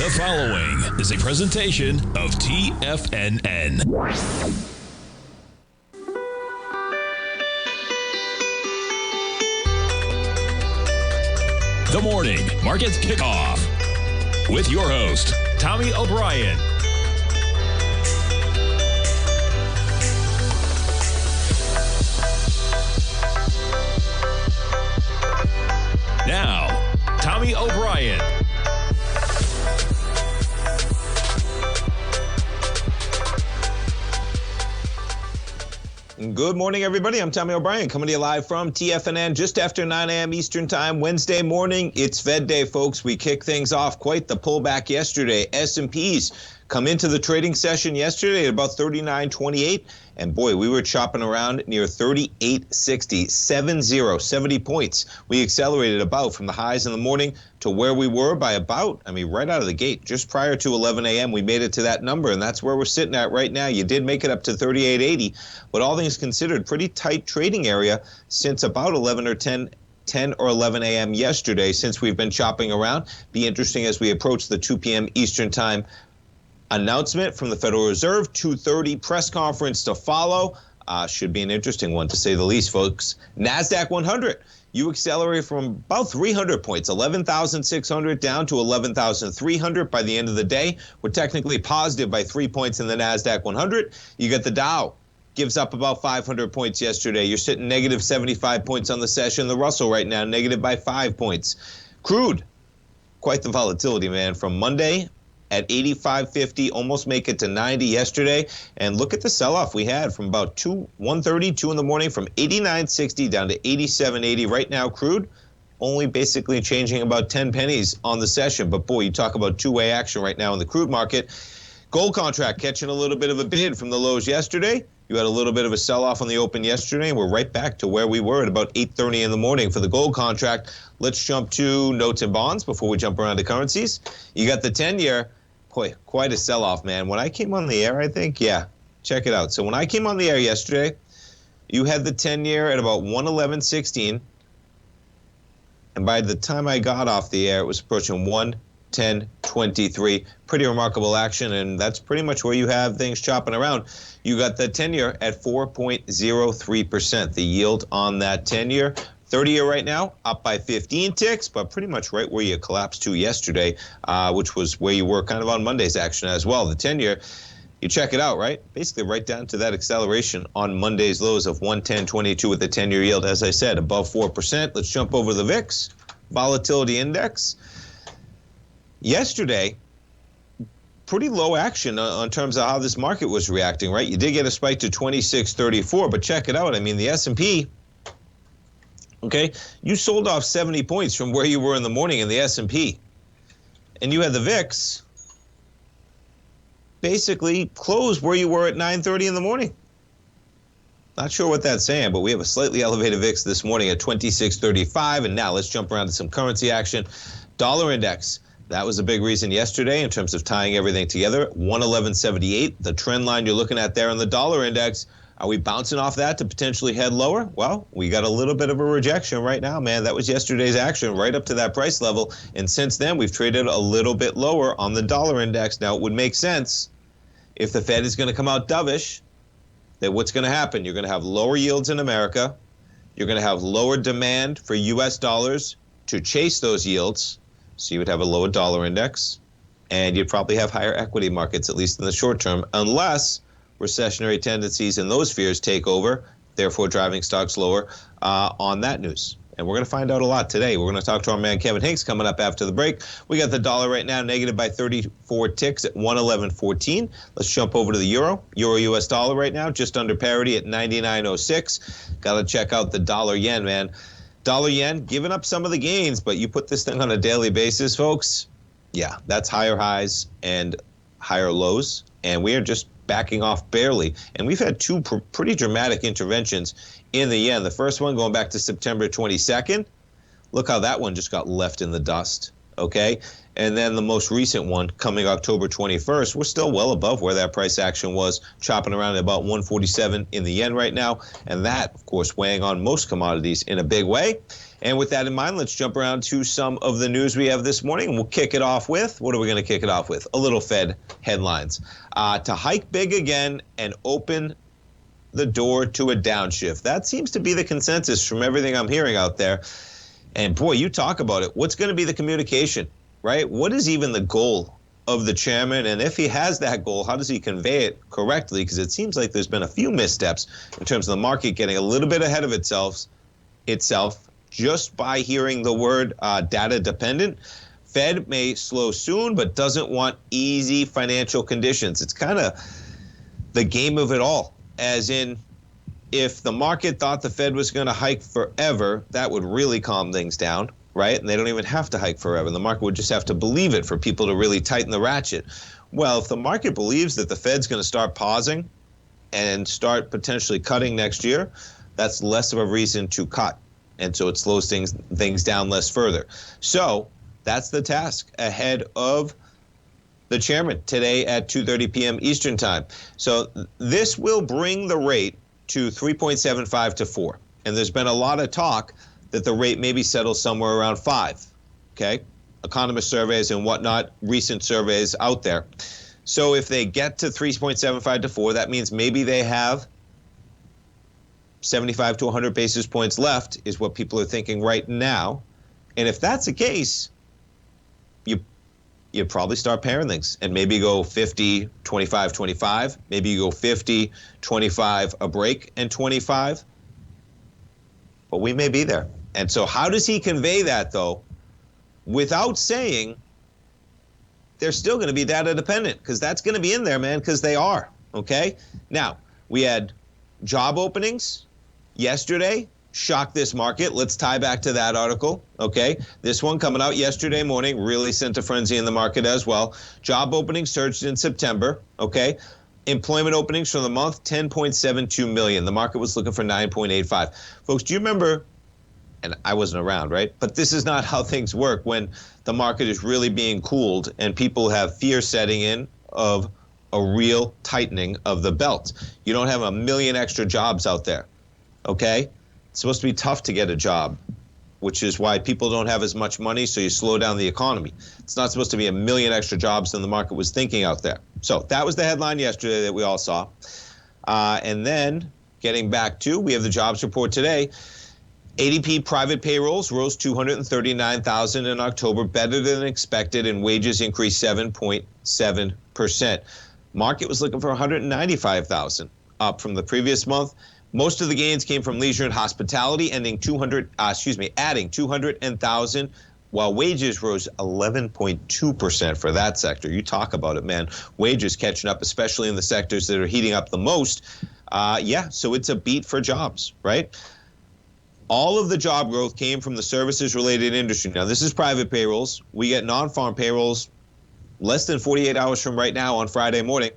The following is a presentation of TFNN. The Morning Market Kickoff with your host, Tommy O'Brien. Now, Tommy O'Brien. Good morning, everybody. I'm Tommy O'Brien coming to you live from TFNN just after 9 a.m. Eastern Time, Wednesday morning. It's Fed Day, folks. We kick things off. Quite the pullback yesterday. S&Ps come into the trading session yesterday at about 39.28. And boy, we were chopping around near 38.60, 70 points. We accelerated about from the highs in the morning to where we were by about, right out of the gate, just prior to 11 a.m. We made it to that number, and that's where we're sitting at right now. You did make it up to 38.80, but all things considered, pretty tight trading area since about 11 or 10 or 11 a.m. yesterday, since we've been chopping around. Be interesting as we approach the 2 p.m. Eastern Time announcement from the Federal Reserve. 2:30 press conference to follow. Should be an interesting one, to say the least, folks. NASDAQ 100. You accelerate from about 300 points, 11,600 down to 11,300 by the end of the day. We're technically positive by 3 points in the NASDAQ 100. You got the Dow. Gives up about 500 points yesterday. You're sitting negative 75 points on the session. The Russell right now negative by 5 points. Crude. Quite the volatility, man. From Monday at 85.50, almost make it to 90 yesterday. And look at the sell-off we had from about 1:32 in the morning, from 89.60 down to 87.80. Right now, crude only basically changing about 10 pennies on the session. But boy, you talk about two-way action right now in the crude market. Gold contract catching a little bit of a bid from the lows yesterday. You had a little bit of a sell-off on the open yesterday, and we're right back to where we were at about 8:30 in the morning for the gold contract. Let's jump to notes and bonds before we jump around to currencies. You got the 10-year. Boy, quite a sell-off, man. When I came on the air, I think, check it out. So when I came on the air yesterday, you had the 10-year at about 111.16. And by the time I got off the air, it was approaching 110.23. Pretty remarkable action, and that's pretty much where you have things chopping around. You got the 10-year at 4.03%. The yield on that 10-year. 30-year right now, up by 15 ticks, but pretty much right where you collapsed to yesterday, which was where you were kind of on Monday's action as well. The 10-year, you check it out, right? Basically right down to that acceleration on Monday's lows of 110.22 with the 10-year yield, as I said, above 4%. Let's jump over to the VIX Volatility Index. Yesterday, pretty low action on terms of how this market was reacting, right? You did get a spike to 26.34, but check it out. The S&P, okay, you sold off 70 points from where you were in the morning in the S&P. And you had the VIX basically close where you were at 9:30 in the morning. Not sure what that's saying, but we have a slightly elevated VIX this morning at 26.35. And now let's jump around to some currency action. Dollar index. That was a big reason yesterday in terms of tying everything together. 111.78. The trend line you're looking at there on the dollar index. Are we bouncing off that to potentially head lower? Well, we got a little bit of a rejection right now, man. That was yesterday's action right up to that price level. And since then, we've traded a little bit lower on the dollar index. Now, it would make sense if the Fed is going to come out dovish, that what's going to happen? You're going to have lower yields in America. You're going to have lower demand for U.S. dollars to chase those yields. So you would have a lower dollar index. And you'd probably have higher equity markets, at least in the short term, unless recessionary tendencies and those fears take over, therefore driving stocks lower on that news. And we're going to find out a lot today. We're going to talk to our man Kevin Hincks coming up after the break. We got the dollar right now negative by 34 ticks at 111.14. Let's jump over to the euro. Euro-US dollar right now just under parity at 99.06. Got to check out the dollar-yen, man. Dollar-yen giving up some of the gains, but you put this thing on a daily basis, folks. Yeah, that's higher highs and higher lows. And we are just backing off barely. And we've had two pretty dramatic interventions in the yen. The first one going back to September 22nd. Look how that one just got left in the dust okay? And then the most recent one coming October 21st, we're still well above where that price action was, chopping around at about 147 in the yen right now. And that, of course, weighing on most commodities in a big way. And with that in mind, let's jump around to some of the news we have this morning. We'll kick it off with, what are we going to kick it off with? A little Fed headlines. To hike big again and open the door to a downshift. That seems to be the consensus from everything I'm hearing out there. And boy, you talk about it. What's going to be the communication, right? What is even the goal of the chairman? And if he has that goal, how does he convey it correctly? Because it seems like there's been a few missteps in terms of the market getting a little bit ahead of itself just by hearing the word data dependent. Fed may slow soon, but doesn't want easy financial conditions. It's kind of the game of it all, as in, if the market thought the Fed was going to hike forever, that would really calm things down, right? And they don't even have to hike forever. The market would just have to believe it for people to really tighten the ratchet. Well, if the market believes that the Fed's going to start pausing and start potentially cutting next year, that's less of a reason to cut. And so it slows things down less further. So that's the task ahead of the chairman today at 2:30 p.m. Eastern time. So this will bring the rate to 3.75 to 4. And there's been a lot of talk that the rate maybe settles somewhere around 5, okay? Economist surveys and whatnot, recent surveys out there. So if they get to 3.75 to 4, that means maybe they have 75 to 100 basis points left is what people are thinking right now. And if that's the case, you probably start pairing things and maybe go 50, 25, 25. Maybe you go 50, 25, a break, and 25. But we may be there. And so how does he convey that, though, without saying they're still going to be data dependent? Because that's going to be in there, man, because they are, okay? Now, we had job openings yesterday. Shocked this market. Let's tie back to that article, okay? This one coming out yesterday morning really sent a frenzy in the market as well. Job openings surged in September, okay? Employment openings for the month, 10.72 million. The market was looking for 9.85. Folks, do you remember, and I wasn't around, right? But this is not how things work when the market is really being cooled and people have fear setting in of a real tightening of the belt. You don't have a million extra jobs out there, okay? It's supposed to be tough to get a job, which is why people don't have as much money, so you slow down the economy. It's not supposed to be a million extra jobs than the market was thinking out there. So that was the headline yesterday that we all saw. And then getting back to, we have the jobs report today. ADP private payrolls rose 239,000 in October, better than expected, and wages increased 7.7%. Market was looking for 195,000, up from the previous month. Most of the gains came from leisure and hospitality, adding 200,000, while wages rose 11.2% for that sector. You talk about it, man. Wages catching up, especially in the sectors that are heating up the most. So it's a beat for jobs, right? All of the job growth came from the services-related industry. Now, this is private payrolls. We get non-farm payrolls less than 48 hours from right now on Friday morning.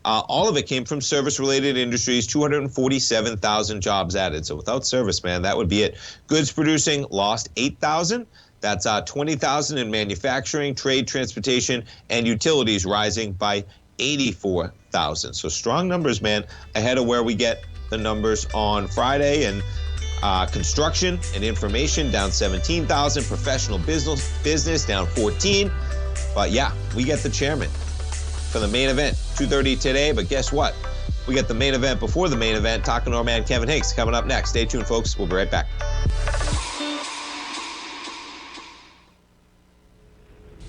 All of it came from service-related industries, 247,000 jobs added. So without service, man, that would be it. Goods producing lost 8,000. That's 20,000 in manufacturing, trade, transportation, and utilities rising by 84,000. So strong numbers, man, ahead of where we get the numbers on Friday. And construction and information down 17,000. Professional business down 14. But yeah, we get the chairman for the main event, 2:30 today. But guess what? We get the main event before the main event, talking to our man Kevin Hincks coming up next. Stay tuned, folks. We'll be right back.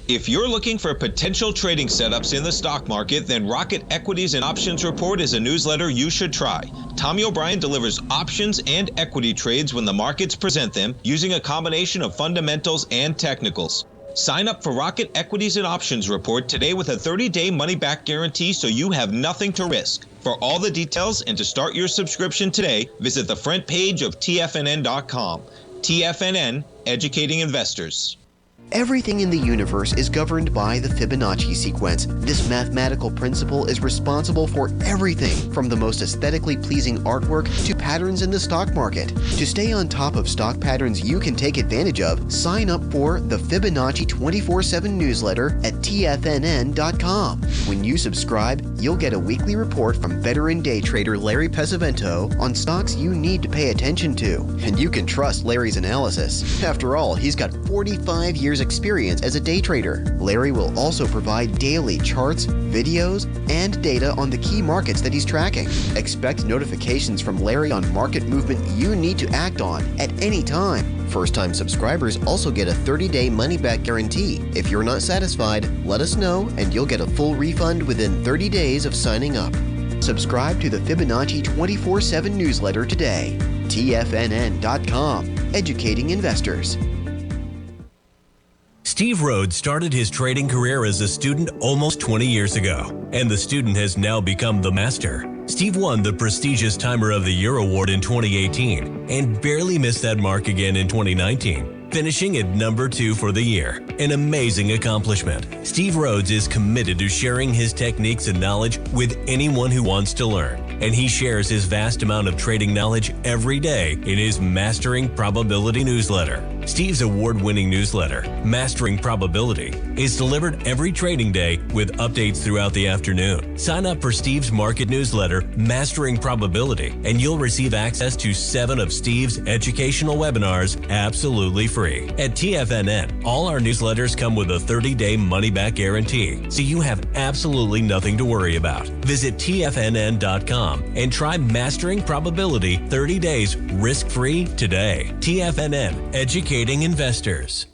If you're looking for potential trading setups in the stock market, then Rocket Equities and Options Report is a newsletter you should try. Tommy O'Brien delivers options and equity trades when the markets present them, using a combination of fundamentals and technicals. Sign up for Rocket Equities and Options Report today with a 30-day money-back guarantee, so you have nothing to risk. For all the details and to start your subscription today, visit the front page of TFNN.com. TFNN, educating investors. Everything in the universe is governed by the Fibonacci sequence. This mathematical principle is responsible for everything from the most aesthetically pleasing artwork to patterns in the stock market. To stay on top of stock patterns you can take advantage of, sign up for the Fibonacci 24/7 newsletter at TFNN.com. When you subscribe, you'll get a weekly report from veteran day trader Larry Pesavento on stocks you need to pay attention to. And you can trust Larry's analysis. After all, he's got 45 years experience as a day trader. Larry will also provide daily charts, videos, and data on the key markets that he's tracking. Expect notifications from Larry on market movement you need to act on at any time. First-time subscribers also get a 30-day money-back guarantee. If you're not satisfied, let us know and you'll get a full refund within 30 days of signing up. Subscribe to the Fibonacci 24/7 newsletter today. TFNN.com, educating investors. Steve Rhodes started his trading career as a student almost 20 years ago, and the student has now become the master. Steve won the prestigious Timer of the Year award in 2018 and barely missed that mark again in 2019, finishing at number 2 for the year. An amazing accomplishment. Steve Rhodes is committed to sharing his techniques and knowledge with anyone who wants to learn, and he shares his vast amount of trading knowledge every day in his Mastering Probability newsletter. Steve's award-winning newsletter, Mastering Probability, is delivered every trading day with updates throughout the afternoon. Sign up for Steve's market newsletter, Mastering Probability, and you'll receive access to 7 of Steve's educational webinars absolutely free. At TFNN, all our newsletters come with a 30-day money-back guarantee, so you have absolutely nothing to worry about. Visit TFNN.com and try Mastering Probability 30 days risk-free today. TFNN, educating investors.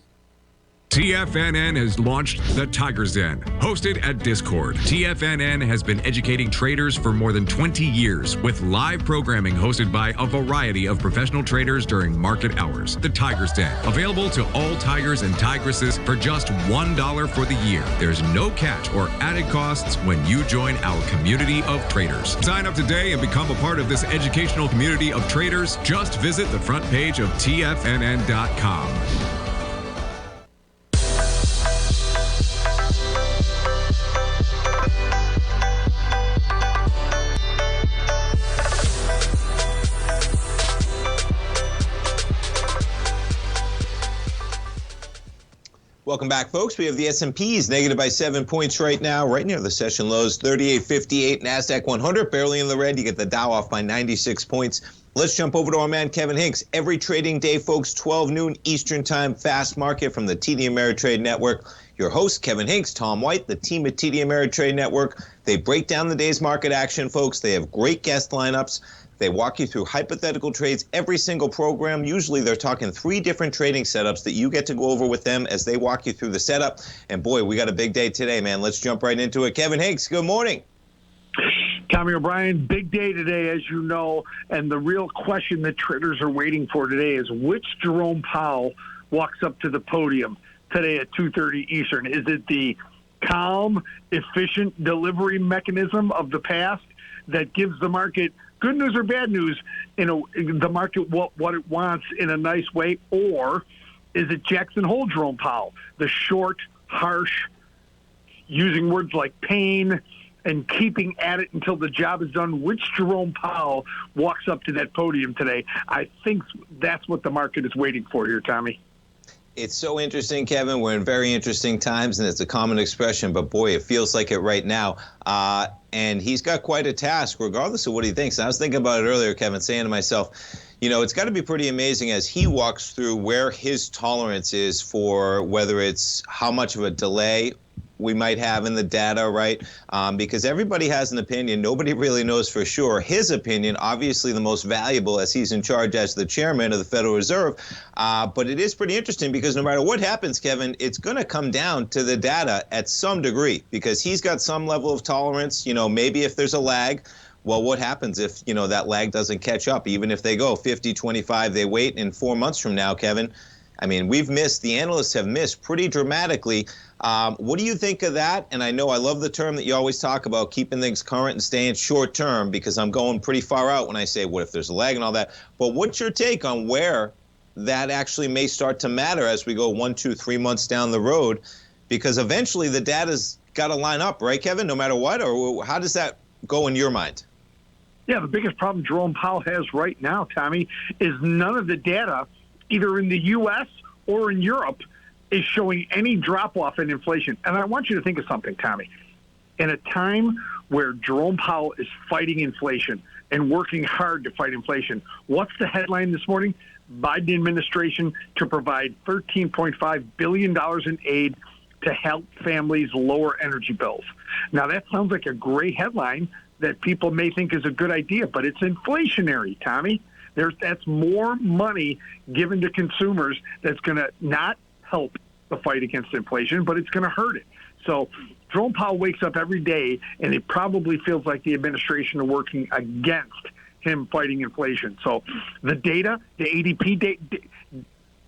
TFNN has launched the Tiger's Den, hosted at Discord. TFNN has been educating traders for more than 20 years with live programming hosted by a variety of professional traders during market hours. The Tiger's Den, available to all tigers and tigresses for just $1 for the year. There's no catch or added costs when you join our community of traders. Sign up today and become a part of this educational community of traders. Just visit the front page of TFNN.com. Welcome back, folks. We have the S&Ps negative by 7 points right now, right near the session lows, 38.58. NASDAQ 100 barely in the red. You get the Dow off by 96 points. Let's jump over to our man, Kevin Hincks. Every trading day, folks, 12 noon Eastern time, fast market from the TD Ameritrade Network. Your host, Kevin Hincks, Tom White, the team at TD Ameritrade Network. They break down the day's market action, folks. They have great guest lineups. They walk you through hypothetical trades every single program. Usually they're talking 3 different trading setups that you get to go over with them as they walk you through the setup. And boy, we got a big day today, man. Let's jump right into it. Kevin Hincks, good morning. Tommy O'Brien, big day today, as you know, and the real question that traders are waiting for today is which Jerome Powell walks up to the podium today at 2:30 Eastern. Is it the calm, efficient delivery mechanism of the past that gives the market good news or bad news, the market what it wants in a nice way, or is it Jackson Hole Jerome Powell, the short, harsh, using words like pain and keeping at it until the job is done? Which Jerome Powell walks up to that podium today? I think that's what the market is waiting for here, Tommy. It's so interesting, Kevin. We're in very interesting times, and it's a common expression, but boy, it feels like it right now. And he's got quite a task, regardless of what he thinks. And I was thinking about it earlier, Kevin, saying to myself, you know, it's got to be pretty amazing as he walks through where his tolerance is for whether it's how much of a delay we might have in the data, right? Because everybody has an opinion. Nobody really knows for sure. His opinion, obviously the most valuable as he's in charge as the chairman of the Federal Reserve. But it is pretty interesting because no matter what happens, Kevin, it's going to come down to the data at some degree because he's got some level of tolerance. You know, maybe if there's a lag, well, what happens if, you know, that lag doesn't catch up? Even if they go 50, 25, they wait, and 4 months from now, Kevin, I mean, the analysts have missed pretty dramatically. What do you think of that? And I know I love the term that you always talk about, keeping things current and staying short term, because I'm going pretty far out when I say, what if there's a lag and all that? But what's your take on where that actually may start to matter as we go 1, 2, 3 months down the road, because eventually the data's got to line up, right, Kevin, no matter what? Or how does that go in your mind? Yeah, the biggest problem Jerome Powell has right now, Tommy, is none of the data, either in the U.S. or in Europe, is showing any drop-off in inflation. And I want you to think of something, Tommy. In a time where Jerome Powell is fighting inflation and working hard to fight inflation, what's the headline this morning? Biden administration to provide $13.5 billion in aid to help families lower energy bills. Now, that sounds like a great headline that people may think is a good idea, but it's inflationary, Tommy. That's more money given to consumers that's going to not help the fight against inflation, but it's going to hurt it. So Jerome Powell wakes up every day, and it probably feels like the administration are working against him fighting inflation. So the data, the ADP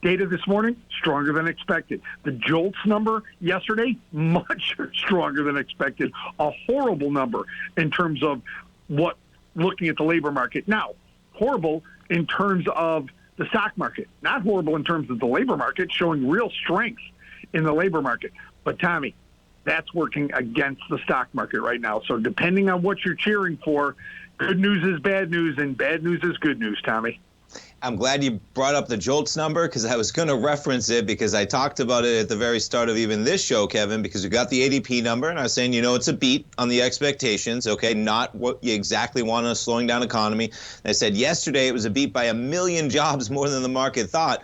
data this morning, stronger than expected. The JOLTS number yesterday, much stronger than expected. A horrible number in terms of looking at the labor market. Now, horrible in terms of the stock market. Not horrible in terms of the labor market, showing real strength in the labor market. But, Tommy, that's working against the stock market right now. So depending on what you're cheering for, good news is bad news, and bad news is good news, Tommy. I'm glad you brought up the JOLTS number, because I was going to reference it, because I talked about it at the very start of even this show, Kevin, because you got the ADP number, and I was saying, it's a beat on the expectations, okay, not what you exactly want in a slowing down economy. And I said yesterday it was a beat by 1 million jobs more than the market thought.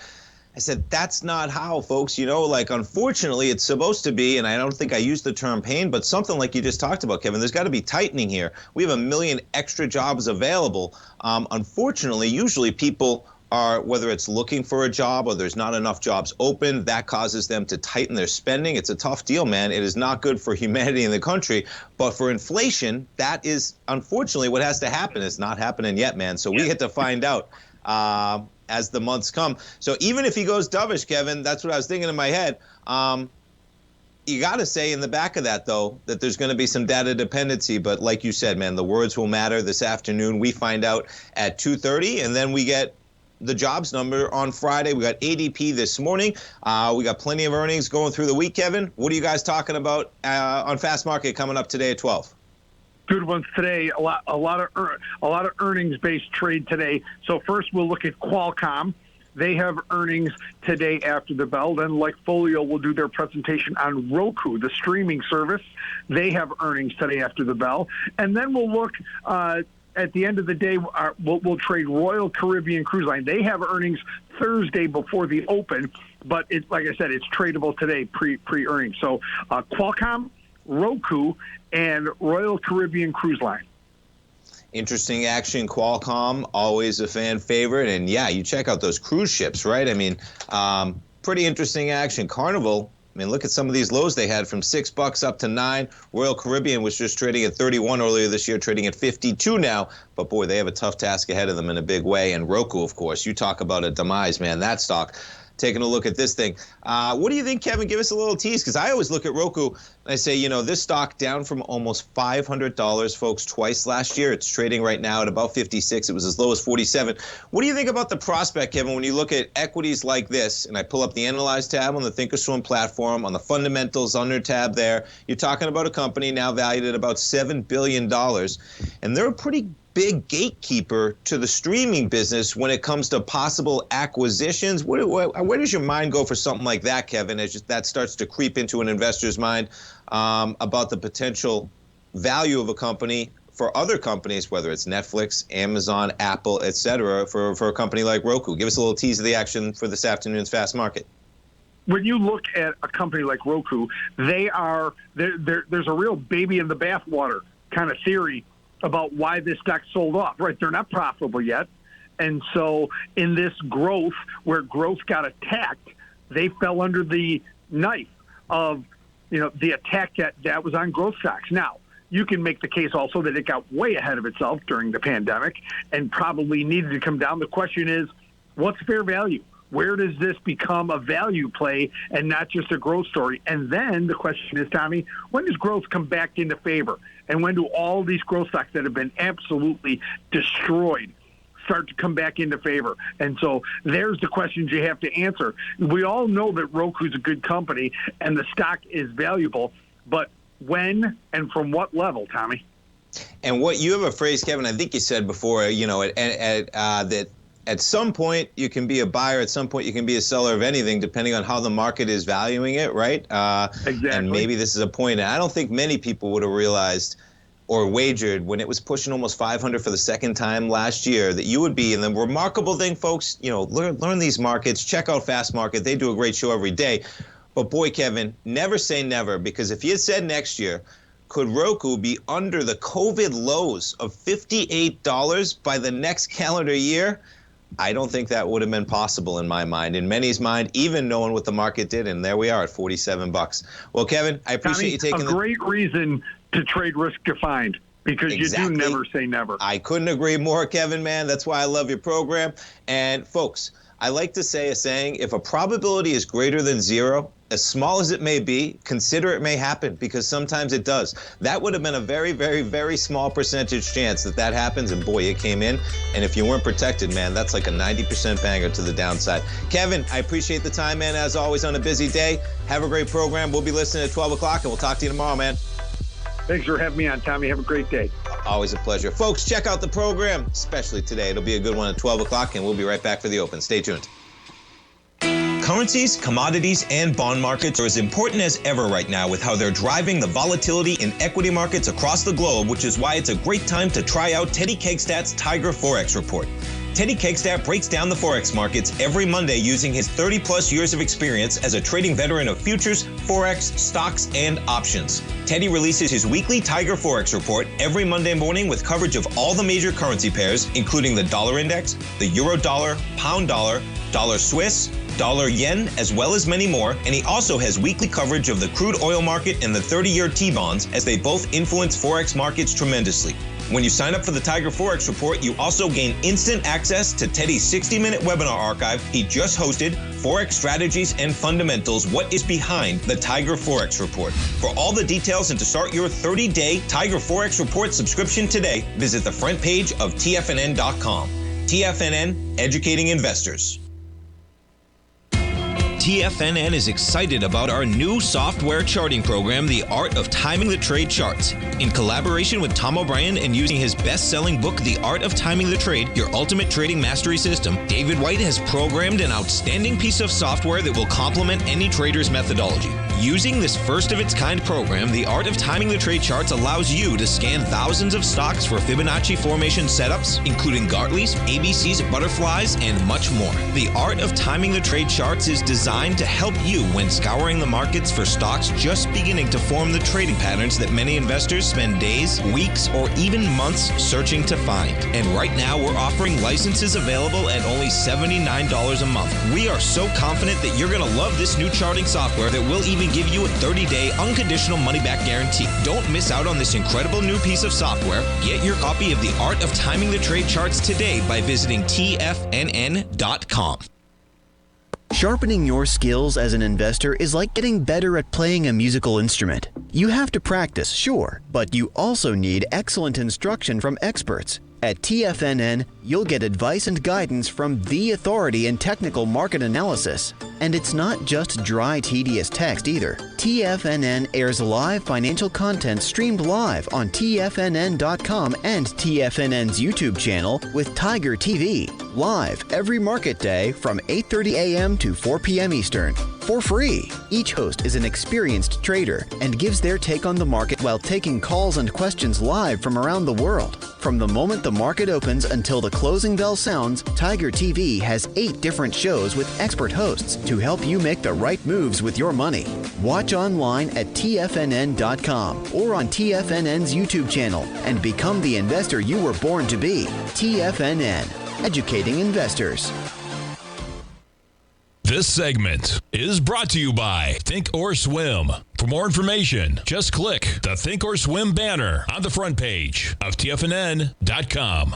I said, that's not how, folks. Unfortunately, it's supposed to be, and I don't think I used the term pain, but something like you just talked about, Kevin, there's got to be tightening here. We have 1 million extra jobs available. Unfortunately, usually people are, whether it's looking for a job or there's not enough jobs open, that causes them to tighten their spending. It's a tough deal, man. It is not good for humanity in the country. But for inflation, that is unfortunately what has to happen. It's not happening yet, man. So we get to find out as the months come. So even if he goes dovish, Kevin, that's what I was thinking in my head. You got to say in the back of that, though, that there's going to be some data dependency. But like you said, man, the words will matter. This afternoon, we find out at 2:30, and then we get the jobs number on Friday. We got ADP this morning. We got plenty of earnings going through the week, Kevin. What are you guys talking about on Fast Market coming up today at 12? Good ones today. A lot of earnings-based trade today. So first, we'll look at Qualcomm. They have earnings today after the bell. Then, like Folio, will do their presentation on Roku, the streaming service. They have earnings today after the bell. And then we'll look at the end of the day. We'll trade Royal Caribbean Cruise Line. They have earnings Thursday before the open, but like I said, it's tradable today pre-earnings. So Qualcomm, Roku, and Royal Caribbean Cruise Line. Interesting action. Qualcomm, always a fan favorite. And yeah, you check out those cruise ships, right? I mean, pretty interesting action. Carnival, I mean, look at some of these lows they had from $6 up to $9. Royal Caribbean was just trading at 31 earlier this year, trading at 52 now. But boy, they have a tough task ahead of them in a big way. And Roku, of course, you talk about a demise, man, that stock. Taking a look at this thing. What do you think, Kevin? Give us a little tease, because I always look at Roku and I say, this stock down from almost $500, folks, twice last year. It's trading right now at about 56. It was as low as 47. What do you think about the prospect, Kevin, when you look at equities like this? And I pull up the Analyze tab on the Thinkorswim platform, on the Fundamentals under tab there. You're talking about a company now valued at about $7 billion. And they're a pretty big gatekeeper to the streaming business when it comes to possible acquisitions. Where does your mind go for something like that, Kevin, as that starts to creep into an investor's mind about the potential value of a company for other companies, whether it's Netflix, Amazon, Apple, et cetera, for a company like Roku? Give us a little tease of the action for this afternoon's Fast Market. When you look at a company like Roku, there's a real baby in the bathwater kind of theory about why this stock sold off, right? They're not profitable yet. And so in this growth, where growth got attacked, they fell under the knife of, the attack that was on growth stocks. Now, you can make the case also that it got way ahead of itself during the pandemic and probably needed to come down. The question is, what's fair value? Where does this become a value play and not just a growth story? And then the question is, Tommy, when does growth come back into favor? And when do all these growth stocks that have been absolutely destroyed start to come back into favor. And so there's the questions you have to answer. We all know that Roku's a good company and the stock is valuable, but when and from what level, Tommy? And what you have a phrase, Kevin, I think you said before, that at some point you can be a buyer, at some point you can be a seller of anything, depending on how the market is valuing it, right? Exactly. And maybe this is a point, and I don't think many people would have realized or wagered when it was pushing almost 500 for the second time last year that you would be. And the remarkable thing, folks, learn these markets, check out Fast Market. They do a great show every day. But boy, Kevin, never say never, because if you had said next year, could Roku be under the COVID lows of $58 by the next calendar year? I don't think that would have been possible in my mind, in many's mind, even knowing what the market did. And there we are at $47. Well, Kevin, I appreciate you taking a great reason to trade risk defined, because Exactly. You do never say never. I couldn't agree more, Kevin, man. That's why I love your program. And folks, I like to say a saying, if a probability is greater than zero, as small as it may be, consider it may happen, because sometimes it does. That would have been a very, very, very small percentage chance that happens, and boy, it came in. And if you weren't protected, man, that's like a 90% banger to the downside. Kevin, I appreciate the time, man, as always on a busy day. Have a great program. We'll be listening at 12 o'clock, and we'll talk to you tomorrow, man. Thanks for having me on, Tommy. Have a great day. Always a pleasure. Folks, check out the program, especially today. It'll be a good one at 12 o'clock, and we'll be right back for the open. Stay tuned. Currencies, commodities, and bond markets are as important as ever right now with how they're driving the volatility in equity markets across the globe, which is why it's a great time to try out Teddy Kegstad's Tiger Forex Report. Teddy Kegstad breaks down the Forex markets every Monday using his 30-plus years of experience as a trading veteran of futures, Forex, stocks, and options. Teddy releases his weekly Tiger Forex Report every Monday morning with coverage of all the major currency pairs, including the dollar index, the euro dollar, pound dollar, dollar Swiss, dollar yen, as well as many more, and he also has weekly coverage of the crude oil market and the 30-year T-bonds, as they both influence Forex markets tremendously. When you sign up for the Tiger Forex Report, you also gain instant access to Teddy's 60-minute webinar archive he just hosted, Forex Strategies and Fundamentals, What is Behind the Tiger Forex Report. For all the details and to start your 30-day Tiger Forex Report subscription today, visit the front page of TFNN.com. TFNN, educating investors. TFNN is excited about our new software charting program, The Art of Timing the Trade Charts. In collaboration with Tom O'Brien and using his best-selling book, The Art of Timing the Trade, Your Ultimate Trading Mastery System, David White has programmed an outstanding piece of software that will complement any trader's methodology. Using this first-of-its-kind program, The Art of Timing the Trade Charts allows you to scan thousands of stocks for Fibonacci formation setups, including Gartley's, ABC's, butterflies, and much more. The Art of Timing the Trade Charts is designed to help you when scouring the markets for stocks just beginning to form the trading patterns that many investors spend days, weeks, or even months searching to find. And right now, we're offering licenses available at only $79 a month. We are so confident that you're going to love this new charting software that will even give you a 30-day unconditional money-back guarantee. Don't miss out on this incredible new piece of software. Get your copy of The Art of Timing the Trade Charts today by visiting TFNN.com. Sharpening your skills as an investor is like getting better at playing a musical instrument. You have to practice, sure, but you also need excellent instruction from experts. At TFNN, you'll get advice and guidance from the authority in technical market analysis. And it's not just dry, tedious text either. TFNN airs live financial content streamed live on TFNN.com and TFNN's YouTube channel with Tiger TV, live every market day from 8:30 a.m. to 4 p.m. Eastern, for free. Each host is an experienced trader and gives their take on the market while taking calls and questions live from around the world. From the moment the market opens until the closing bell sounds, Tiger TV has 8 different shows with expert hosts to help you make the right moves with your money. Watch online at TFNN.com or on TFNN's YouTube channel and become the investor you were born to be. TFNN, educating investors. This segment is brought to you by Thinkorswim. For more information, just click the Thinkorswim banner on the front page of TFNN.com.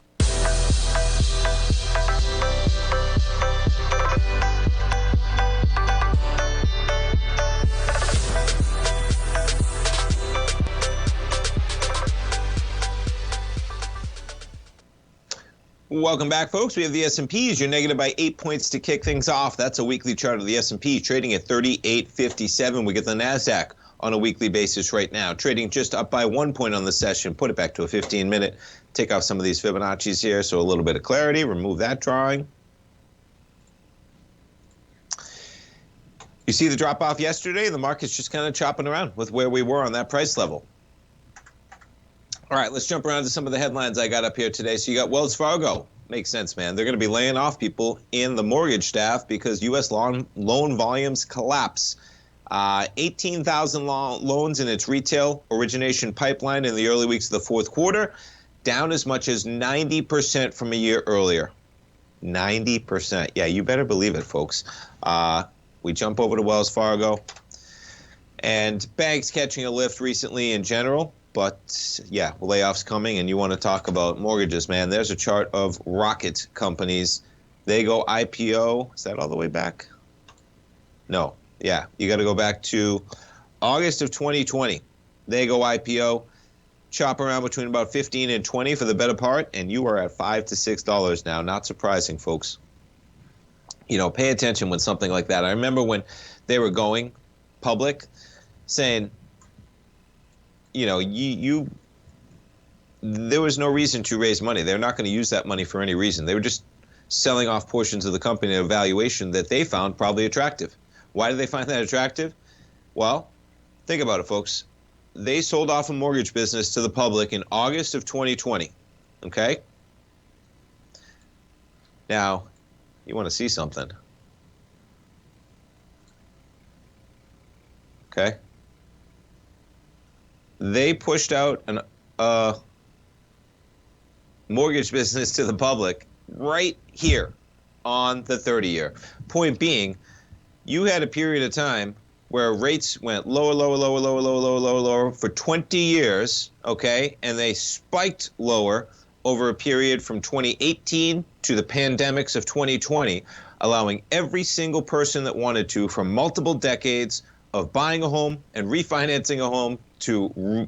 Welcome back, folks. We have the S&Ps. You're negative by 8 points to kick things off. That's a weekly chart of the S&P trading at 38.57. We get the NASDAQ on a weekly basis right now, trading just up by 1 point on the session. Put it back to a 15-minute. Take off some of these Fibonacci's here, so a little bit of clarity. Remove that drawing. You see the drop-off yesterday? The market's just kind of chopping around with where we were on that price level. All right, let's jump around to some of the headlines I got up here today. So you got Wells Fargo. Makes sense, man. They're going to be laying off people in the mortgage staff because U.S. loan volumes collapse. 18,000 loans in its retail origination pipeline in the early weeks of the fourth quarter, down as much as 90% from a year earlier. 90%. Yeah, you better believe it, folks. We jump over to Wells Fargo. And banks catching a lift recently in general. But, yeah, layoffs coming, and you want to talk about mortgages, man. There's a chart of rocket companies. They go IPO. Is that all the way back? No. Yeah, you got to go back to August of 2020. They go IPO, chop around between about 15 and 20 for the better part, and you are at $5 to $6 now. Not surprising, folks. You know, pay attention when something like that. I remember when they were going public saying, you know, there was no reason to raise money. They're not going to use that money for any reason. They were just selling off portions of the company at a valuation that they found probably attractive. Why did they find that attractive? Well, think about it, folks. They sold off a mortgage business to the public in August of 2020, okay? Now, you want to see something. Okay? They pushed out a mortgage business to the public right here on the 30-year. Point being, you had a period of time where rates went lower for 20 years, okay, and they spiked lower over a period from 2018 to the pandemics of 2020, allowing every single person that wanted to, from multiple decades of buying a home and refinancing a home, to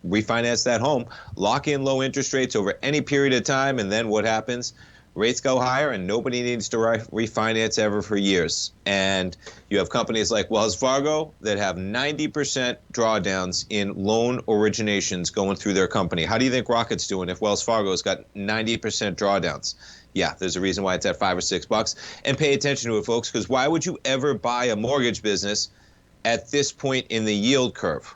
refinance that home, lock in low interest rates over any period of time, and then what happens? Rates go higher and nobody needs to refinance ever for years. And you have companies like Wells Fargo that have 90% drawdowns in loan originations going through their company. How do you think Rocket's doing if Wells Fargo's got 90% drawdowns? Yeah, there's a reason why it's at $5 or $6. And pay attention to it, folks, because why would you ever buy a mortgage business at this point in the yield curve?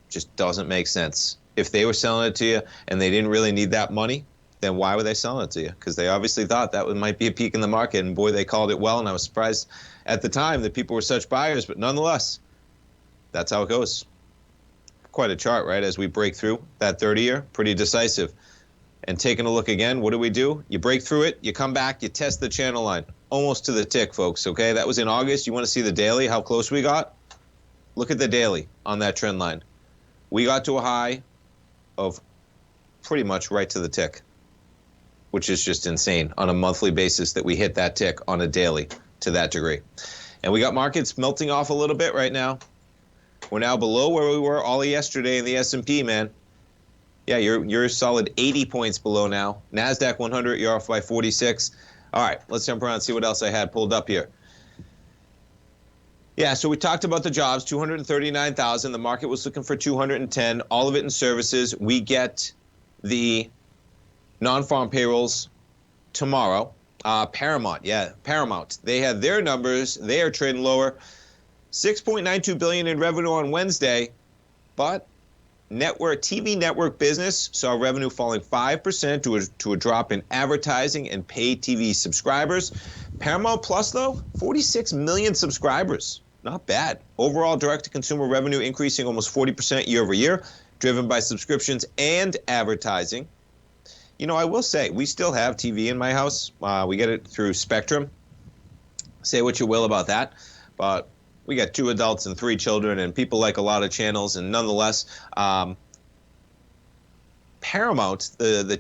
Just doesn't make sense. If they were selling it to you and they didn't really need that money, then why were they selling it to you? Because they obviously thought that might be a peak in the market, and boy, they called it well, and I was surprised at the time that people were such buyers, but nonetheless, that's how it goes. Quite a chart, right, as we break through that 30-year, pretty decisive. And taking a look again, what do? You break through it, you come back, you test the channel line, almost to the tick, folks, okay? That was in August. You want to see the daily, how close we got? Look at the daily on that trend line. We got to a high of pretty much right to the tick, which is just insane on a monthly basis that we hit that tick on a daily to that degree. And we got markets melting off a little bit right now. We're now below where we were all yesterday in the S&P, man. Yeah, you're a solid 80 points below now. NASDAQ 100, you're off by 46. All right, let's jump around and see what else I had pulled up here. Yeah, so we talked about the jobs, 239,000. The market was looking for 210, all of it in services. We get the non-farm payrolls tomorrow. Paramount. They had their numbers. They are trading lower. $6.92 billion in revenue on Wednesday, but TV network business saw revenue falling 5% to a drop in advertising and paid TV subscribers. Paramount Plus, though, 46 million subscribers. Not bad. Overall direct-to-consumer revenue increasing almost 40% year over year, driven by subscriptions and advertising. You know, I will say, we still have TV in my house. We get it through Spectrum. Say what you will about that, but we got 2 adults and 3 children, and people like a lot of channels, and nonetheless, Paramount, the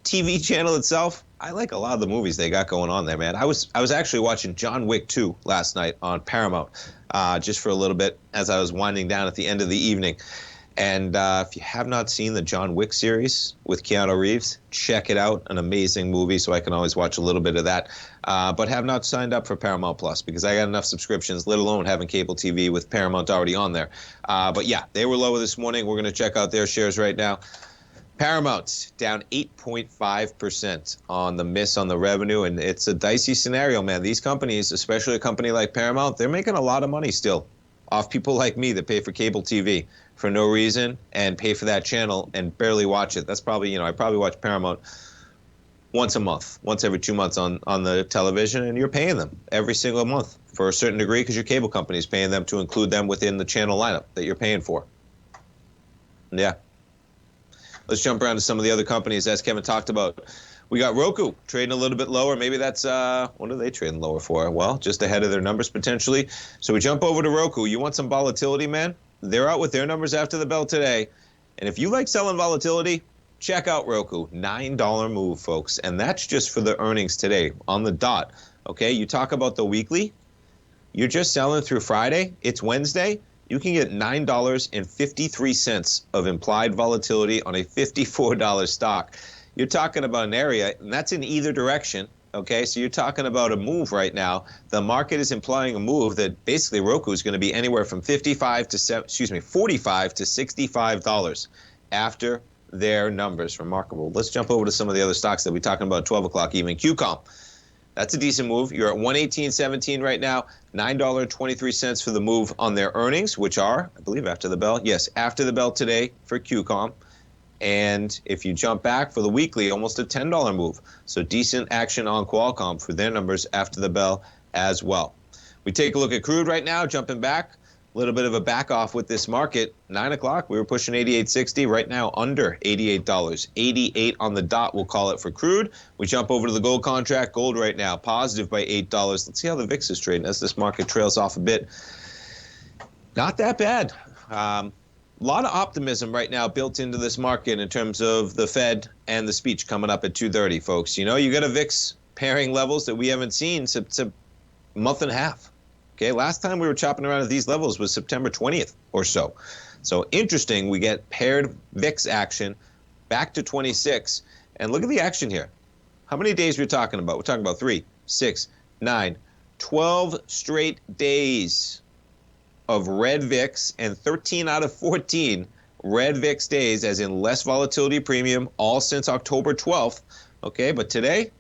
TV channel itself, I like a lot of the movies they got going on there, man. I was actually watching John Wick 2 last night on Paramount, just for a little bit as I was winding down at the end of the evening. And if you have not seen the John Wick series with Keanu Reeves, check it out. An amazing movie, so I can always watch a little bit of that. But have not signed up for Paramount Plus because I got enough subscriptions, let alone having cable TV with Paramount already on there. But yeah, they were lower this morning. We're going to check out their shares right now. Paramount down 8.5% on the miss on the revenue, and it's a dicey scenario, man. These companies, especially a company like Paramount, they're making a lot of money still off people like me that pay for cable TV for no reason and pay for that channel and barely watch it. That's probably, I probably watch Paramount once a month, once every 2 months on the television, and you're paying them every single month for a certain degree because your cable company is paying them to include them within the channel lineup that you're paying for. Yeah. Let's jump around to some of the other companies as Kevin talked about. We got Roku trading a little bit lower. Maybe that's, what are they trading lower for? Well, just ahead of their numbers potentially. So we jump over to Roku. You want some volatility, man? They're out with their numbers after the bell today. And if you like selling volatility, check out Roku. $9 move, folks. And that's just for the earnings today on the dot. Okay, you talk about the weekly. You're just selling through Friday. It's Wednesday. You can get $9.53 of implied volatility on a $54 stock. You're talking about an area, and that's in either direction, okay? So you're talking about a move right now. The market is implying a move that basically Roku is going to be anywhere from $45 to $65 after their numbers. Remarkable. Let's jump over to some of the other stocks that we're talking about at 12 o'clock even. QCOM. That's a decent move. You're at 118.17 right now. $9.23 for the move on their earnings, which are, I believe, after the bell. Yes, after the bell today for QCOM. And if you jump back for the weekly, almost a $10 move. So decent action on Qualcomm for their numbers after the bell as well. We take a look at crude right now, jumping back. A little bit of a back off with this market. 9 o'clock, we were pushing 88.60. Right now, under $88. 88 on the dot, we'll call it for crude. We jump over to the gold contract. Gold right now, positive by $8. Let's see how the VIX is trading as this market trails off a bit. Not that bad. A lot of optimism right now built into this market in terms of the Fed and the speech coming up at 2:30, folks. You got a VIX pairing levels that we haven't seen since a month and a half. Okay, last time we were chopping around at these levels was September 20th or so. So interesting, we get paired VIX action back to 26. And look at the action here. How many days we're talking about? We're talking about 3, 6, 9, 12 straight days of red VIX, and 13 out of 14 red VIX days, as in less volatility premium, all since October 12th. Okay, but today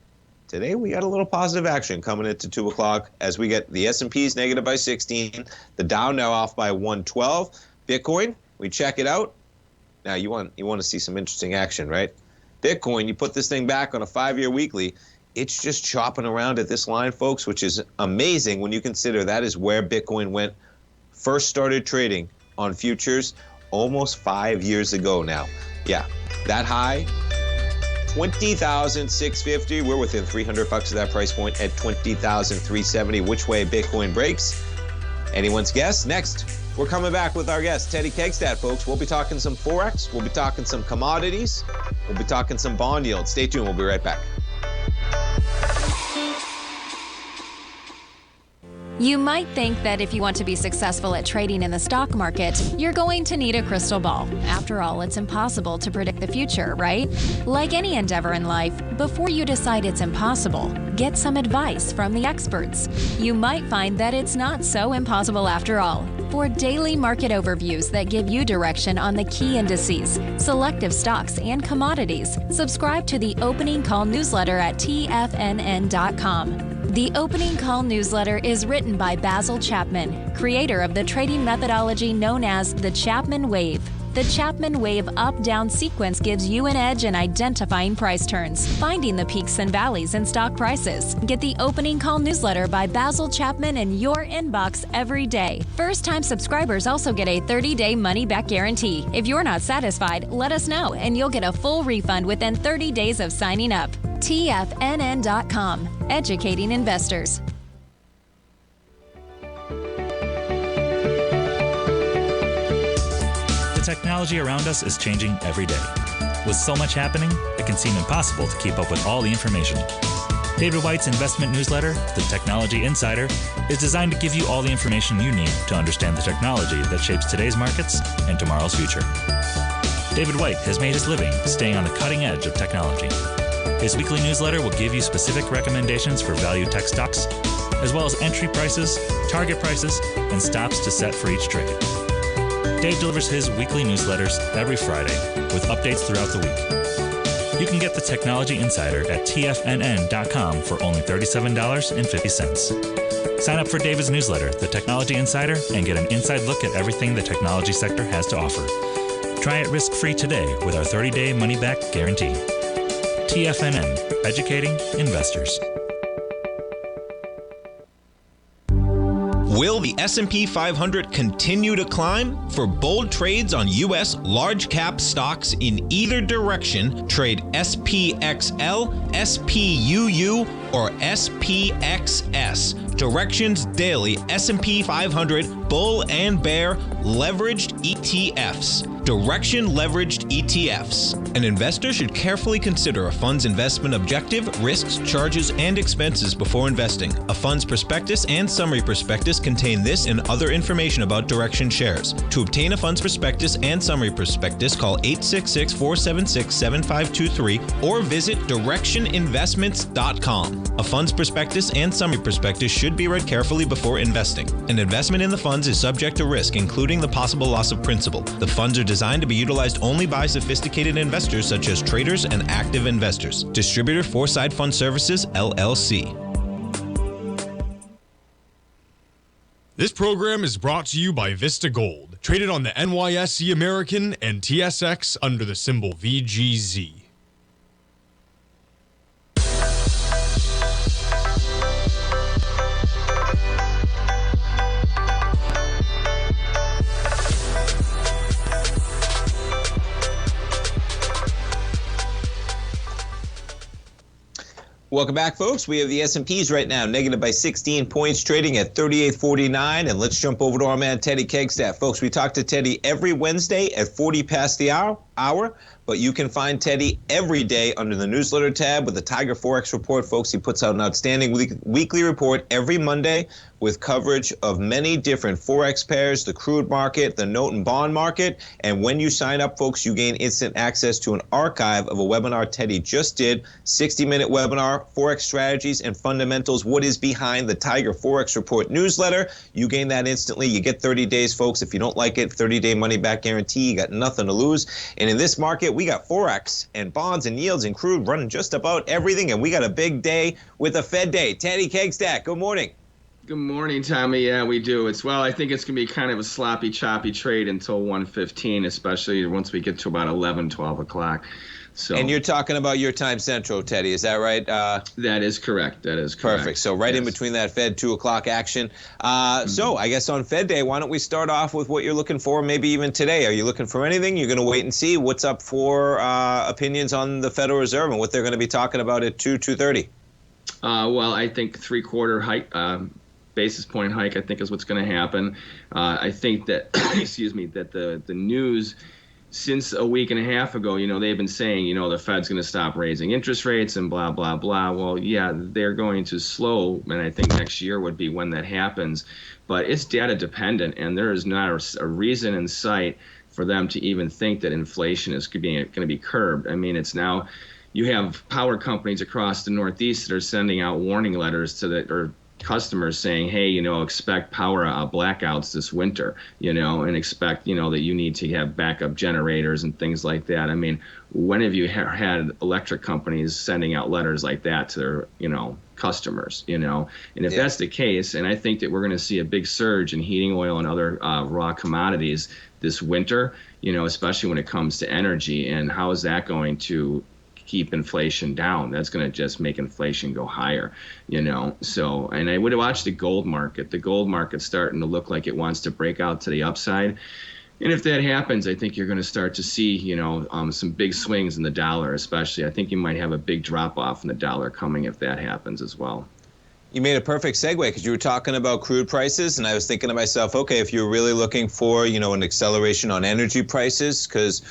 we got a little positive action coming into 2 o'clock as we get the S&P's negative by 16, the Dow now off by 112. Bitcoin, we check it out. Now you want to see some interesting action, right? Bitcoin, you put this thing back on a 5-year weekly, it's just chopping around at this line, folks, which is amazing when you consider that is where Bitcoin went first started trading on futures almost 5 years ago now. Yeah, that high, 20,650. We're within $300 of that price point at 20,370. Which way Bitcoin breaks? Anyone's guess? Next, we're coming back with our guest, Teddy Kegstad, folks. We'll be talking some Forex. We'll be talking some commodities. We'll be talking some bond yields. Stay tuned. We'll be right back. You might think that if you want to be successful at trading in the stock market, you're going to need a crystal ball. After all, it's impossible to predict the future, right? Like any endeavor in life, before you decide it's impossible, get some advice from the experts. You might find that it's not so impossible after all. For daily market overviews that give you direction on the key indices, selective stocks, and commodities, subscribe to the Opening Call newsletter at TFNN.com. The Opening Call newsletter is written by Basil Chapman, creator of the trading methodology known as the Chapman Wave. The Chapman Wave up-down sequence gives you an edge in identifying price turns, finding the peaks and valleys in stock prices. Get the Opening Call newsletter by Basil Chapman in your inbox every day. First-time subscribers also get a 30-day money-back guarantee. If you're not satisfied, let us know, and you'll get a full refund within 30 days of signing up. TFNN.com, educating investors. The technology around us is changing every day. With so much happening, it can seem impossible to keep up with all the information. David White's investment newsletter, The Technology Insider, is designed to give you all the information you need to understand the technology that shapes today's markets and tomorrow's future. David White has made his living staying on the cutting edge of technology. His weekly newsletter will give you specific recommendations for value tech stocks, as well as entry prices, target prices, and stops to set for each trade. Dave delivers his weekly newsletters every Friday with updates throughout the week. You can get the Technology Insider at TFNN.com for only $37.50. Sign up for David's newsletter, The Technology Insider, and get an inside look at everything the technology sector has to offer. Try it risk-free today with our 30-day money-back guarantee. TFNN, educating investors. Will the S&P 500 continue to climb? For bold trades on U.S. large-cap stocks in either direction, trade SPXL, SPUU, or SPXS. Directions Daily S&P 500 Bull and Bear Leveraged ETFs. Direction Leveraged ETFs. An investor should carefully consider a fund's investment objective, risks, charges, and expenses before investing. A fund's prospectus and summary prospectus contain this and other information about Direction shares. To obtain a fund's prospectus and summary prospectus, call 866-476-7523 or visit directioninvestments.com. A fund's prospectus and summary prospectus should be read carefully before investing. An investment in the funds is subject to risk, including the possible loss of principal. The funds are designed to be utilized only by sophisticated investors such as traders and active investors. Distributor Foreside Fund Services, LLC. This program is brought to you by Vista Gold, traded on the NYSE American and TSX under the symbol VGZ. Welcome back, folks. We have the S&Ps right now negative by 16 points, trading at 38.49. And let's jump over to our man, Teddy Kegstaff. Folks, we talk to Teddy every Wednesday at 40 past the hour. But you can find Teddy every day under the newsletter tab with the Tiger Forex Report. Folks, he puts out an outstanding weekly report every Monday with coverage of many different Forex pairs, the crude market, the note and bond market. And when you sign up, folks, you gain instant access to an archive of a webinar Teddy just did, 60-minute webinar, Forex strategies and fundamentals, what is behind the Tiger Forex Report newsletter. You gain that instantly. You get 30 days, folks. If you don't like it, 30-day money-back guarantee. You got nothing to lose. And in this market, we got Forex and bonds and yields and crude running just about everything. And we got a big day with a Fed day. Teddy Kegstaff, good morning. Good morning, Tommy. Yeah, we do. I think it's going to be kind of a sloppy, choppy trade until 1:15, especially once we get to about 11, 12 o'clock. So, and you're talking about your time central, Teddy, is that right? That is correct. That is correct. Perfect. So right in between that Fed 2 o'clock action. So I guess on Fed day, why don't we start off with what you're looking for, maybe even today? Are you looking for anything? You're going to wait and see what's up for opinions on the Federal Reserve and what they're going to be talking about at 2:30? Well, I think 3/4 hike. Basis point hike, I think, is what's going to happen. I think that, that the news since a week and a half ago, they've been saying, the Fed's going to stop raising interest rates and blah, blah, blah. Well, yeah, they're going to slow, and I think next year would be when that happens. But it's data dependent, and there is not a reason in sight for them to even think that inflation is going to be curbed. I mean, it's now, you have power companies across the Northeast that are sending out warning letters to customers saying, hey, expect power blackouts this winter, and expect, that you need to have backup generators and things like that. I mean, when have you had electric companies sending out letters like that to their, customers, and if that's the case, and I think that we're going to see a big surge in heating oil and other raw commodities this winter, especially when it comes to energy, and how is that going to keep inflation down? That's going to just make inflation go higher, So, and I would watch the gold market. The gold market's starting to look like it wants to break out to the upside. And if that happens, I think you're going to start to see, some big swings in the dollar, especially. I think you might have a big drop off in the dollar coming if that happens as well. You made a perfect segue because you were talking about crude prices, and I was thinking to myself, okay, if you're really looking for, an acceleration on energy prices, because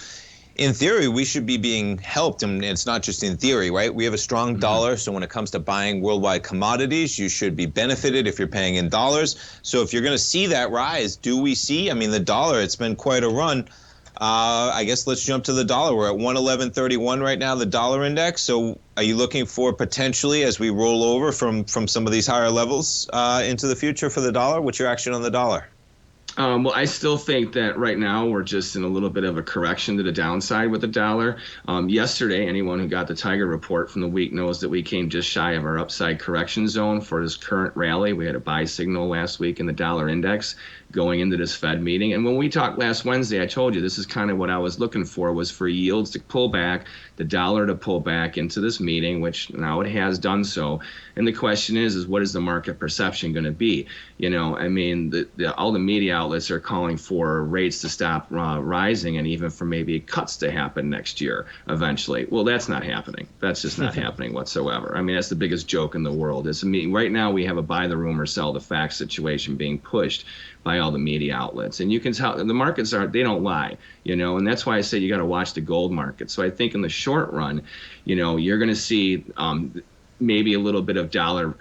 in theory, we should be being helped, and it's not just in theory, right? We have a strong dollar, so when it comes to buying worldwide commodities, you should be benefited if you're paying in dollars. So if you're going to see that rise, do we see? I mean, the dollar, it's been quite a run. I guess let's jump to the dollar. We're at 111.31 right now, the dollar index. So are you looking for potentially, as we roll over from some of these higher levels into the future for the dollar? What's your action on the dollar? Well, I still think that right now we're just in a little bit of a correction to the downside with the dollar. Yesterday, anyone who got the Tiger report from the week knows that we came just shy of our upside correction zone for this current rally. We had a buy signal last week in the dollar index going into this Fed meeting. And when we talked last Wednesday, I told you this is kind of what I was looking for, was for yields to pull back, the dollar to pull back into this meeting, which now it has done so. And the question is what is the market perception going to be? You know, I mean, all the media outlets are calling for rates to stop rising and even for maybe cuts to happen next year eventually. Well, that's not happening. That's just not happening whatsoever. I mean, that's the biggest joke in the world. Right now we have a buy the rumor, sell the facts situation being pushed by all the media outlets. And you can tell the markets they don't lie, you know, and that's why I say you got to watch the gold market. So I think in the short run, you know, you're going to see maybe a little bit of dollar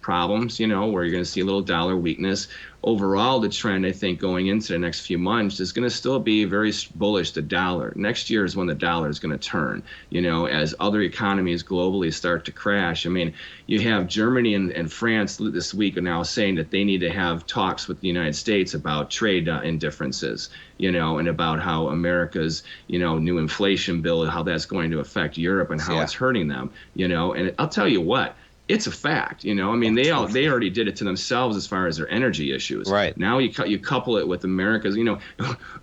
problems, you know, where you're going to see a little dollar weakness. Overall, the trend, I think, going into the next few months is going to still be very bullish, the dollar. Next year is when the dollar is going to turn, you know, as other economies globally start to crash. I mean, you have Germany and France this week are now saying that they need to have talks with the United States about trade indifferences, you know, and about how America's, you know, new inflation bill, how that's going to affect Europe and how it's hurting them, you know. And I'll tell you what, it's a fact, you know. I mean, they already did it to themselves as far as their energy issues. Right. Now you couple it with America's, you know,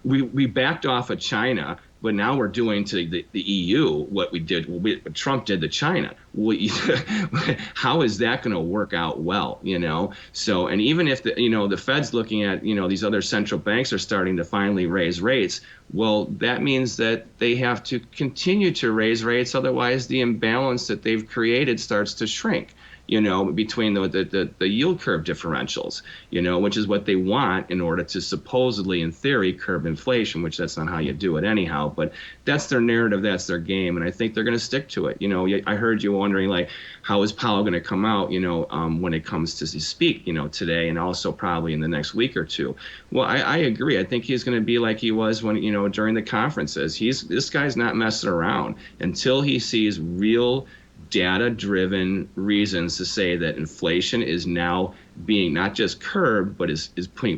we backed off of China, but now we're doing to the EU what Trump did to China. How is that going to work out well, you know? So, and even if the Fed's looking at, you know, these other central banks are starting to finally raise rates, well, that means that they have to continue to raise rates. Otherwise, the imbalance that they've created starts to shrink, you know, between the yield curve differentials, you know, which is what they want in order to supposedly, in theory, curb inflation, which that's not how you do it anyhow. But that's their narrative, that's their game, and I think they're going to stick to it. You know, I heard you wondering, like, how is Powell going to come out, you know, when it comes to speak, you know, today and also probably in the next week or two. Well, I agree. I think he's going to be like he was when, you know, during the conferences. This guy's not messing around until he sees real data-driven reasons to say that inflation is now being not just curbed, but is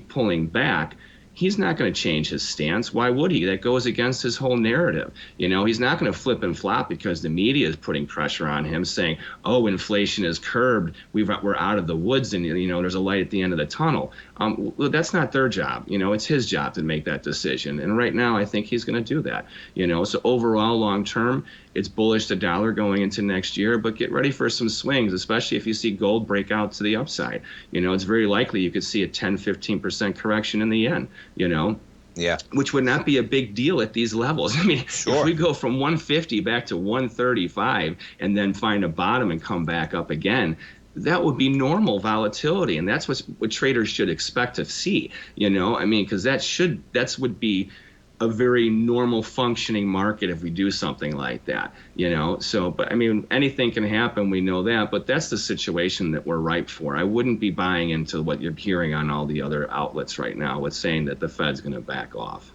pulling back. He's not going to change his stance. Why would he? That goes against his whole narrative. You know, he's not going to flip and flop because the media is putting pressure on him saying, oh, inflation is curbed. We're out of the woods and, you know, there's a light at the end of the tunnel. Well, that's not their job. You know, it's his job to make that decision. And right now, I think he's going to do that. You know, so overall, long term, it's bullish the dollar going into next year, but get ready for some swings, especially if you see gold break out to the upside. You know, it's very likely you could see a 10-15% correction in the yen, you know. Yeah. Which would not be a big deal at these levels. I mean, if we go from 150 back to 135 and then find a bottom and come back up again, that would be normal volatility. And that's what traders should expect to see, you know. I mean, because that would be a very normal functioning market if we do something like that, you know. So, but I mean, anything can happen, we know that, but that's the situation that we're ripe for. I wouldn't be buying into what you're hearing on all the other outlets right now with saying that the Fed's going to back off.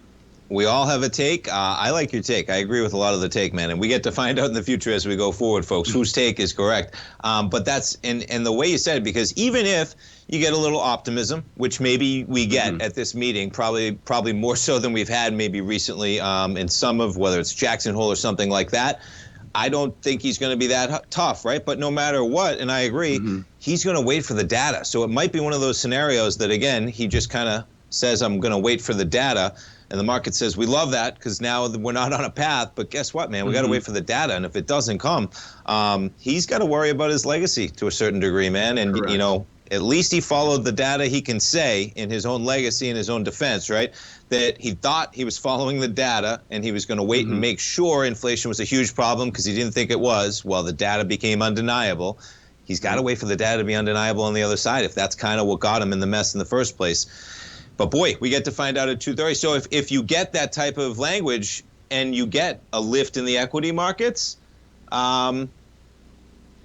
We all have a take. I like your take. I agree with a lot of the take, man. And we get to find out in the future as we go forward, folks, whose take is correct. But that's, and the way you said it, because even if you get a little optimism, which maybe we get at this meeting, probably more so than we've had maybe recently in some of, whether it's Jackson Hole or something like that, I don't think he's going to be that tough, right? But no matter what, and I agree, he's going to wait for the data. So it might be one of those scenarios that, again, he just kind of says, I'm going to wait for the data. And the market says, we love that because now we're not on a path. But guess what, man? We got to wait for the data. And if it doesn't come, he's got to worry about his legacy to a certain degree, man. And, you know, at least he followed the data. He can say in his own legacy and his own defense, right, that he thought he was following the data and he was going to wait and make sure inflation was a huge problem because he didn't think it was. Well, the data became undeniable. He's got to wait for the data to be undeniable on the other side if that's kind of what got him in the mess in the first place. But boy, we get to find out at 2:30. So if you get that type of language, and you get a lift in the equity markets,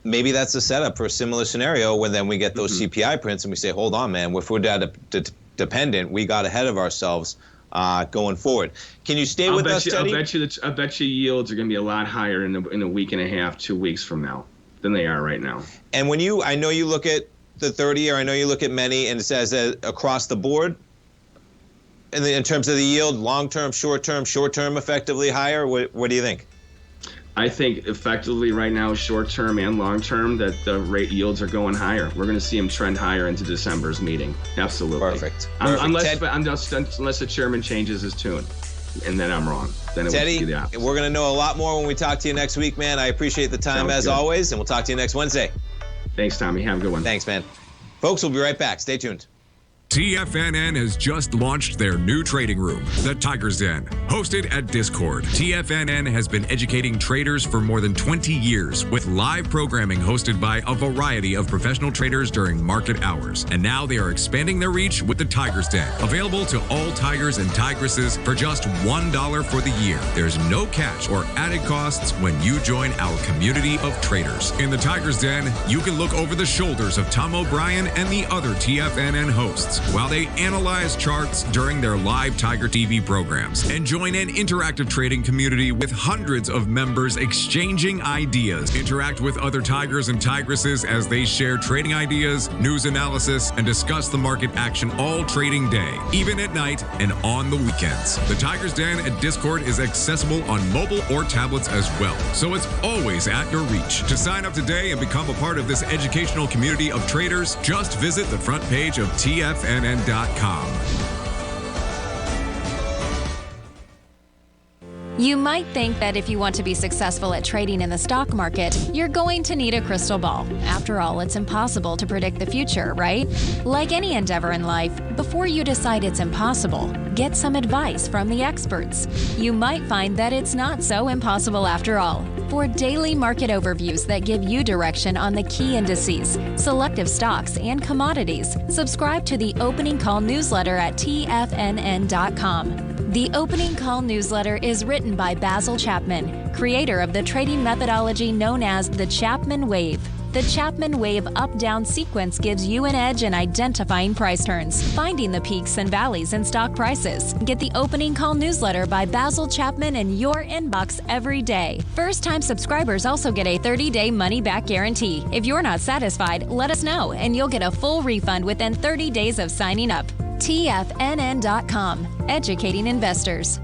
maybe that's a setup for a similar scenario when then we get those CPI prints and we say, hold on, man, if we're data dependent, we got ahead of ourselves going forward. Can you stay with us, Teddy? I bet you yields are going to be a lot higher in a week and a half, 2 weeks from now than they are right now. And when I know you look at the 30-year, I know you look at many, and it says that across the board, in terms of the yield, long-term, short-term effectively higher. What do you think? I think effectively right now, short-term and long-term, that the rate yields are going higher. We're going to see them trend higher into December's meeting. Absolutely. Perfect. Unless the chairman changes his tune, and then I'm wrong. Then it Teddy, would be the opposite. We're going to know a lot more when we talk to you next week, man. I appreciate the time Sounds as good. always, and we'll talk to you next Wednesday. Thanks, Tommy. Have a good one. Thanks, man. Folks, we'll be right back. Stay tuned. TFNN has just launched their new trading room, the Tiger's Den. Hosted at Discord, TFNN has been educating traders for more than 20 years with live programming hosted by a variety of professional traders during market hours. And now they are expanding their reach with the Tiger's Den, available to all tigers and tigresses for just $1 for the year. There's no catch or added costs when you join our community of traders. In the Tiger's Den, you can look over the shoulders of Tom O'Brien and the other TFNN hosts while they analyze charts during their live Tiger TV programs, and join an interactive trading community with hundreds of members exchanging ideas. Interact with other tigers and tigresses as they share trading ideas, news analysis, and discuss the market action all trading day, even at night and on the weekends. The Tiger's Den at Discord is accessible on mobile or tablets as well, so it's always at your reach. To sign up today and become a part of this educational community of traders, just visit the front page of TFNN.com. You might think that if you want to be successful at trading in the stock market, you're going to need a crystal ball. After all, it's impossible to predict the future, right? Like any endeavor in life, before you decide it's impossible, get some advice from the experts. You might find that it's not so impossible after all. For daily market overviews that give you direction on the key indices, selective stocks, and commodities, subscribe to the Opening Call newsletter at TFNN.com. The Opening Call newsletter is written by Basil Chapman, creator of the trading methodology known as the Chapman Wave. The Chapman Wave up-down sequence gives you an edge in identifying price turns, finding the peaks and valleys in stock prices. Get the Opening Call newsletter by Basil Chapman in your inbox every day. First-time subscribers also get a 30-day money-back guarantee. If you're not satisfied, let us know, and you'll get a full refund within 30 days of signing up. TFNN.com, educating investors.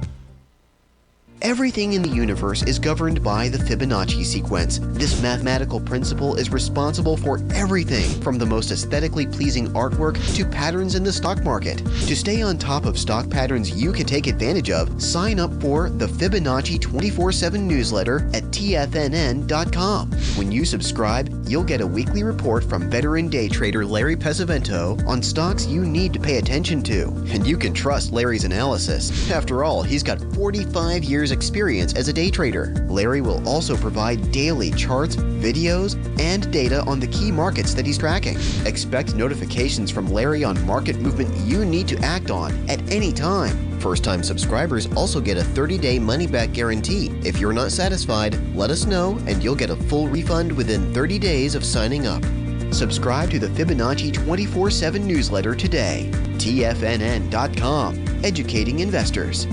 Everything in the universe is governed by the Fibonacci sequence. This mathematical principle is responsible for everything from the most aesthetically pleasing artwork to patterns in the stock market. To stay on top of stock patterns you can take advantage of, sign up for the Fibonacci 24/7 newsletter at TFNN.com. When you subscribe, you'll get a weekly report from veteran day trader Larry Pesavento on stocks you need to pay attention to. And you can trust Larry's analysis. After all, he's got 45 years experience as a day trader. Larry will also provide daily charts, videos, and data on the key markets that he's tracking. Expect notifications from Larry on market movement you need to act on at any time. First-time subscribers also get a 30-day money-back guarantee. If you're not satisfied, let us know and you'll get a full refund within 30 days of signing up. Subscribe to the Fibonacci 24/7 newsletter today. TFNN.com, educating investors.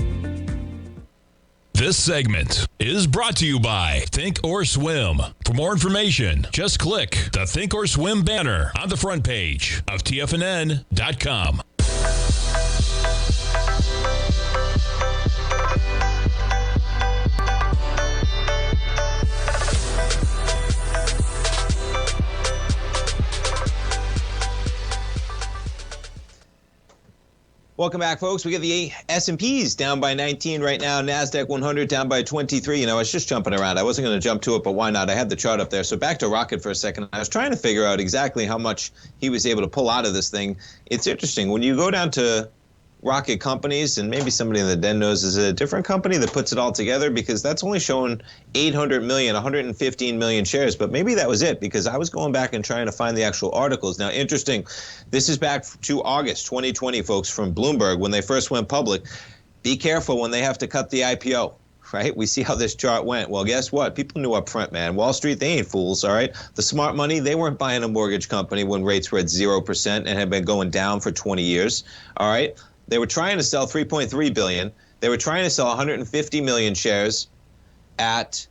This segment is brought to you by Thinkorswim. For more information, just click the Thinkorswim banner on the front page of TFNN.com. Welcome back, folks. We got the S&Ps down by 19 right now. NASDAQ 100 down by 23. You know, I was just jumping around. I wasn't going to jump to it, but why not? I had the chart up there. So back to Rocket for a second. I was trying to figure out exactly how much he was able to pull out of this thing. It's interesting. When you go down to Rocket companies, and maybe somebody in the den knows is a different company that puts it all together, because that's only showing 800 million, 115 million shares. But maybe that was it, because I was going back and trying to find the actual articles. Now, interesting, this is back to August 2020, folks, from Bloomberg when they first went public. Be careful when they have to cut the IPO. right? We see how this chart went. Well, guess what? People knew up front, man. Wall Street, they ain't fools, all right? The smart money, they weren't buying a mortgage company when rates were at 0% and had been going down for 20 years, all right? They were trying to sell $3.3 billion. They were trying to sell 150 million shares at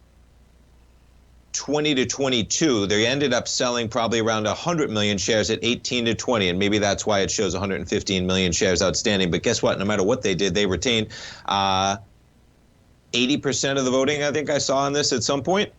20 to 22. They ended up selling probably around 100 million shares at 18 to 20, and maybe that's why it shows 115 million shares outstanding. But guess what? No matter what they did, they retained 80% of the voting, I think I saw on this at some point.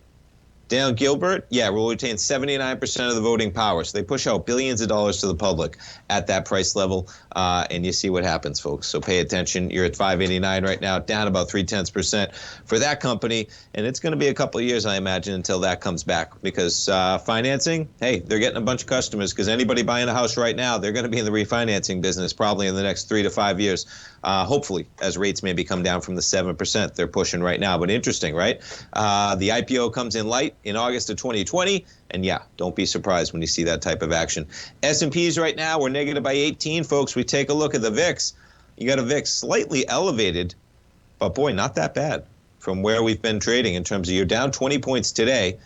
Dan Gilbert, will retain 79% of the voting power. So they push out billions of dollars to the public at that price level, and you see what happens, folks. So pay attention. You're at $5.89 right now, down about 0.3% for that company, and it's going to be a couple of years, I imagine, until that comes back. Because financing, hey, they're getting a bunch of customers. Because anybody buying a house right now, they're going to be in the refinancing business probably in the next 3 to 5 years. Hopefully, as rates maybe come down from the 7% they're pushing right now. But interesting, right? The IPO comes in light in August of 2020, and don't be surprised when you see that type of action. S&Ps right now, we're negative by 18, folks. We take a look at the VIX. You got a VIX slightly elevated, but boy, not that bad from where we've been trading in terms of you're down 20 points today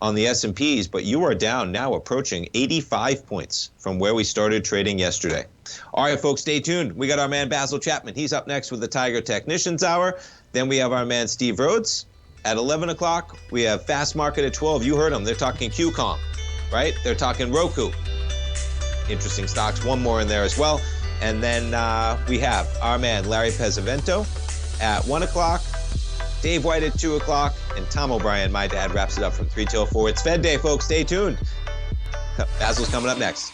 on the S&Ps, but you are down now approaching 85 points from where we started trading yesterday. All right, folks, stay tuned. We got our man Basil Chapman. He's up next with the Tiger Technicians Hour. Then we have our man Steve Rhodes. At 11 o'clock, we have Fast Market at 12. You heard them. They're talking QCOM, right? They're talking Roku. Interesting stocks. One more in there as well. And then we have our man Larry Pesavento at 1 o'clock. Dave White at 2 o'clock. And Tom O'Brien, my dad, wraps it up from 3 till 4. It's Fed Day, folks. Stay tuned. Basil's coming up next.